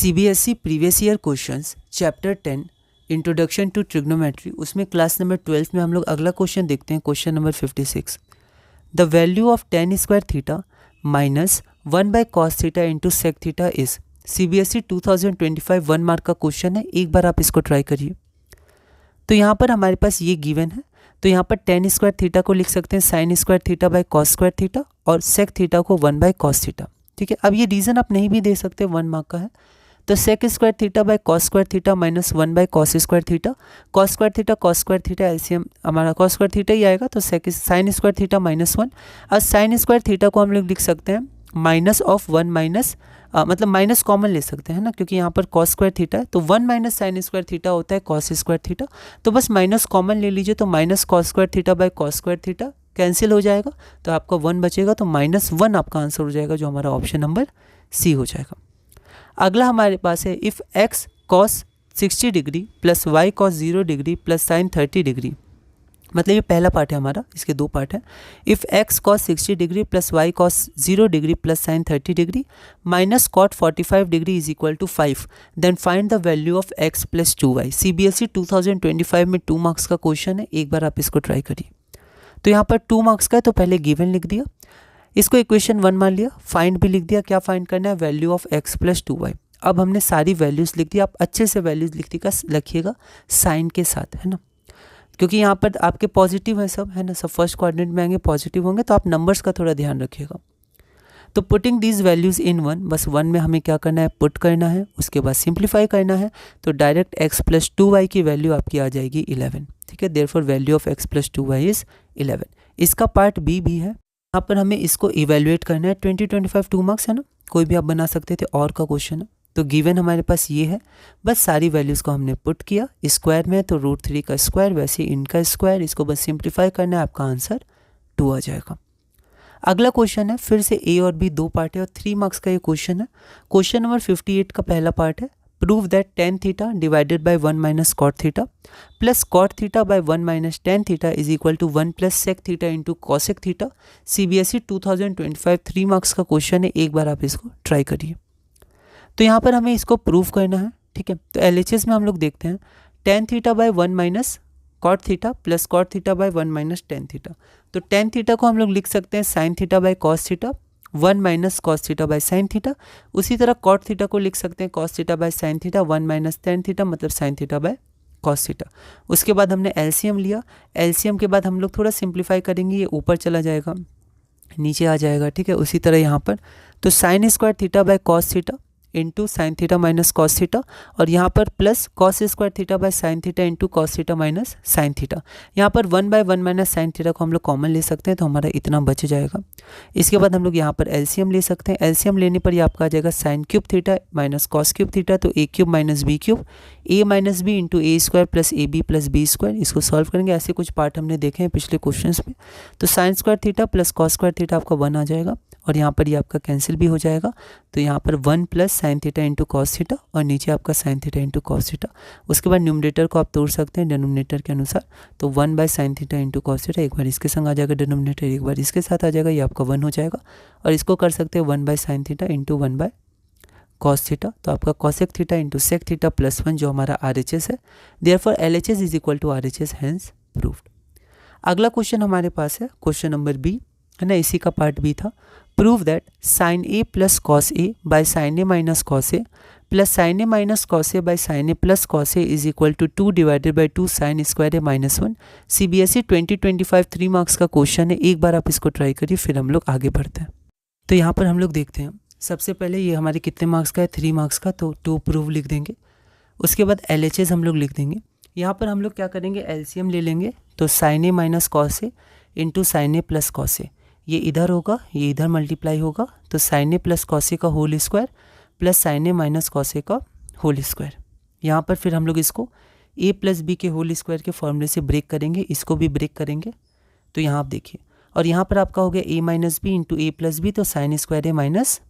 CBSE previous year questions chapter 10 introduction to trigonometry, उसमें class number 12 में हम लोग अगला क्वेश्चन देखते हैं। Question number 56, the value of tan square theta minus 1/cos theta into sec theta is. CBSE 2025 1 mark का question है, एक बार आप इसको ट्राई करिए। तो यहाँ पर हमारे पास ये गिवन है, तो यहाँ पर tan स्क्वायर थीटा को लिख सकते हैं sin square theta by cos square theta और sec थीटा को 1/cos थीटा। ठीक है, अब ये रीज़न आप नहीं भी दे सकते, 1 मार्क का है। तो sec square theta by cos square theta minus 1/cos square theta, cos square theta LCM हमारा cos स्क्वायर थीटा ही आएगा, तो sin स्क्वायर थीटा माइनस 1। और sin स्क्वायर थीटा को हम लोग लिख सकते हैं माइनस ऑफ 1 माइनस मतलब माइनस कॉमन ले सकते हैं ना, क्योंकि यहाँ पर cos स्क्वायर थीटा है, तो 1 माइनस sin स्क्वायर थीटा होता है cos स्क्वायर थीटा। तो बस माइनस कॉमन ले लीजिए, तो minus cos square theta by cos square theta cancel हो जाएगा, तो आपका 1 बचेगा, तो -1 आपका आंसर हो जाएगा, जो हमारा ऑप्शन नंबर सी हो जाएगा। अगला हमारे पास है if x cos 60 degree plus y cos 0 degree plus sin 30 degree, मतलब ये पहला पार्ट है हमारा, इसके दो पार्ट हैं। If x cos 60 degree plus y cos 0 degree plus sin 30 degree minus cot 45 degree is equal to 5, then find the value of x plus 2y। CBSE 2025 में 2 marks का क्वेश्चन है, एक बार आप इसको ट्राई करिए। तो यहाँ पर 2 मार्क्स का है, तो पहले गिवन लिख दिया, इसको इक्वेशन 1 मान लिया, फाइंड भी लिख दिया। क्या फाइंड करना है? Value of x plus 2y। अब हमने सारी वैल्यूज़ लिख दी, आप अच्छे से वैल्यूज़ लिखिएगा साइन के साथ, है ना, क्योंकि यहाँ पर आपके पॉजिटिव है सब, है ना, सब फर्स्ट कोऑर्डिनेट में आएंगे, पॉजिटिव होंगे, तो आप नंबर्स का थोड़ा ध्यान रखिएगा। तो पुटिंग दीज वैल्यूज़ इन 1, बस 1 में हमें क्या करना है? पुट करना है, उसके बाद सिंप्लीफाई करना है, तो डायरेक्ट x प्लस 2y की वैल्यू आपकी आ जाएगी 11। ठीक है, therefore value of x plus 2y is 11। इसका पार्ट बी भी है, यहाँ पर हमें इसको इवेल्युएट करना है। 2025 2 मार्क्स है ना, कोई भी आप बना सकते थे, और का क्वेश्चन है। तो गिवन हमारे पास ये है, बस सारी वैल्यूज़ को हमने पुट किया, स्क्वायर में है तो √3 का स्क्वायर, वैसे इनका स्क्वायर, इसको बस सिंप्लीफाई करना है, आपका आंसर 2 आ जाएगा। अगला क्वेश्चन है, फिर से ए और बी दो पार्ट है और 3 मार्क्स का ये क्वेश्चन है। क्वेश्चन नंबर 58 का पहला पार्ट है, prove that tan theta divided by 1 minus cot theta plus cot theta by 1 minus tan theta is equal to 1 plus sec theta into cosec theta. CBSE 2025 3 marks का question है, एक बार आप इसको try करिए। तो यहाँ पर हमें इसको प्रूव करना है। ठीक है, तो एलएचएस में हम लोग देखते हैं tan theta by 1 minus cot theta plus cot theta by 1 minus tan theta. तो tan थीटा को हम लोग लिख सकते हैं sine theta by cos theta 1 minus cos theta by sine theta. उसी तरह कॉट थीटा को लिख सकते हैं cos theta by sine theta 1 minus tan theta, मतलब sine theta by cos theta. उसके बाद हमने एलसीएम लिया, एलसीएम के बाद हम लोग थोड़ा सिंप्लीफाई करेंगे, ये ऊपर चला जाएगा, नीचे आ जाएगा। ठीक है, उसी तरह यहाँ पर तो sine square theta by cos theta into sine theta minus cos theta, और यहाँ पर plus cos square theta by sine theta into cos theta minus sine theta. यहाँ पर 1/1 माइनस साइन थीटा को हम लोग कॉमन ले सकते हैं, तो हमारा इतना बच जाएगा। इसके बाद हम लोग यहाँ पर एलसीएम ले सकते हैं, एलसीएम लेने पर ये आपका आ जाएगा sine cube theta minus cos cube theta, तो A cube minus B cube, A minus B into A square plus A B plus B square. इसको सॉल्व करेंगे, ऐसे कुछ पार्ट हमने देखे हैं पिछले क्वेश्चन में। तो sine square theta plus cos square theta आपका 1 आ जाएगा, और यहाँ पर ये आपका कैंसिल भी हो जाएगा, तो यहाँ पर 1 plus sign theta into cos theta, और नीचे आपका sign theta into cos theta. उसके बाद न्यूमरेटर को आप तोड़ सकते हैं डिनोमिनेटर के अनुसार, तो 1 by sine theta into cos theta, एक बार इसके संग आ जाएगा डिनोमिनेटर, एक बार इसके साथ आ जाएगा, ये आपका 1 हो जाएगा। और इसको कर सकते हैं 1 by sine theta into 1 by cos theta, तो आपका cosec theta into sec theta plus 1, जो हमारा RHS है। Therefore LHS is equal to RHS, hence proved. अगला क्वेश्चन हमारे पास है क्वेश्चन नंबर बी, है ना, इसी का पार्ट बी था। Prove that sine A plus cos A by sine A minus cos A plus sine A minus cos A by sine A plus cos A is equal to 2 divided by 2 sine square A minus 1। CBSE 2025 3 marks का question है, एक बार आप इसको try करिए, फिर हम लोग आगे बढ़ते हैं। तो यहाँ पर हम लोग देखते हैं, सबसे पहले ये हमारे कितने मार्क्स का है? 3 मार्क्स का, तो 2 प्रूव लिख देंगे। उसके बाद LHS हम लोग लिख देंगे। यहाँ पर हम लोग क्या करेंगे? एलसीएम ले लेंगे, तो sign A minus cos A into sine A plus cos ए, ये इधर होगा, ये इधर मल्टीप्लाई होगा, तो साइन ए प्लस कॉस ए का whole square plus sine A minus cos ए का होल स्क्वायर। यहाँ पर फिर हम लोग इसको a प्लस बी के होल स्क्वायर के फॉर्मूले से ब्रेक करेंगे, इसको भी ब्रेक करेंगे, तो यहाँ आप देखिए, और यहाँ पर आपका हो गया a minus B into A plus B, तो sine square A minus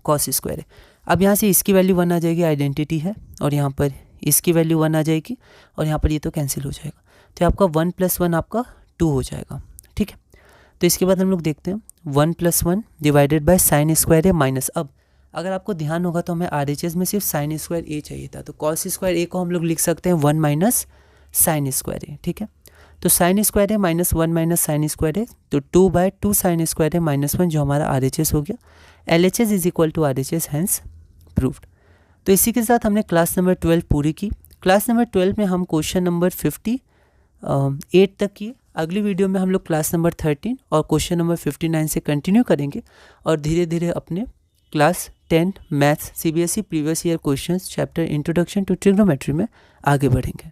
cos square है। अब यहाँ से इसकी वैल्यू 1 आ जाएगी, आइडेंटिटी है, और यहाँ पर इसकी वैल्यू 1 आ जाएगी, और यहाँ पर ये तो कैंसिल हो जाएगा, तो आपका 1 + 1 आपका 2 हो जाएगा। ठीक है, तो इसके बाद हम लोग देखते हैं 1 + 1 divided by sine square A minus. अब अगर आपको ध्यान होगा तो हमें RHS में सिर्फ साइन स्क्वायर ए चाहिए था, तो कॉस स्क्वायर ए को हम लोग लिख सकते हैं 1 माइनस साइन स्क्वायर ए, ठीक है। तो sine square A minus 1 minus sign square ए, तो 2/2 साइन स्क्वायर ए -1 जो हमारा RHS हो गया। LHS is equal to RHS, hence proved. तो इसी के साथ हमने क्लास नंबर 12 पूरी की। क्लास नंबर 12 में हम क्वेश्चन नंबर 58 तक किए। अगली वीडियो में हम लोग क्लास नंबर 13 और क्वेश्चन नंबर 59 से कंटिन्यू करेंगे और धीरे धीरे अपने class 10 maths CBSE previous year questions chapter introduction to trigonometry में आगे बढ़ेंगे।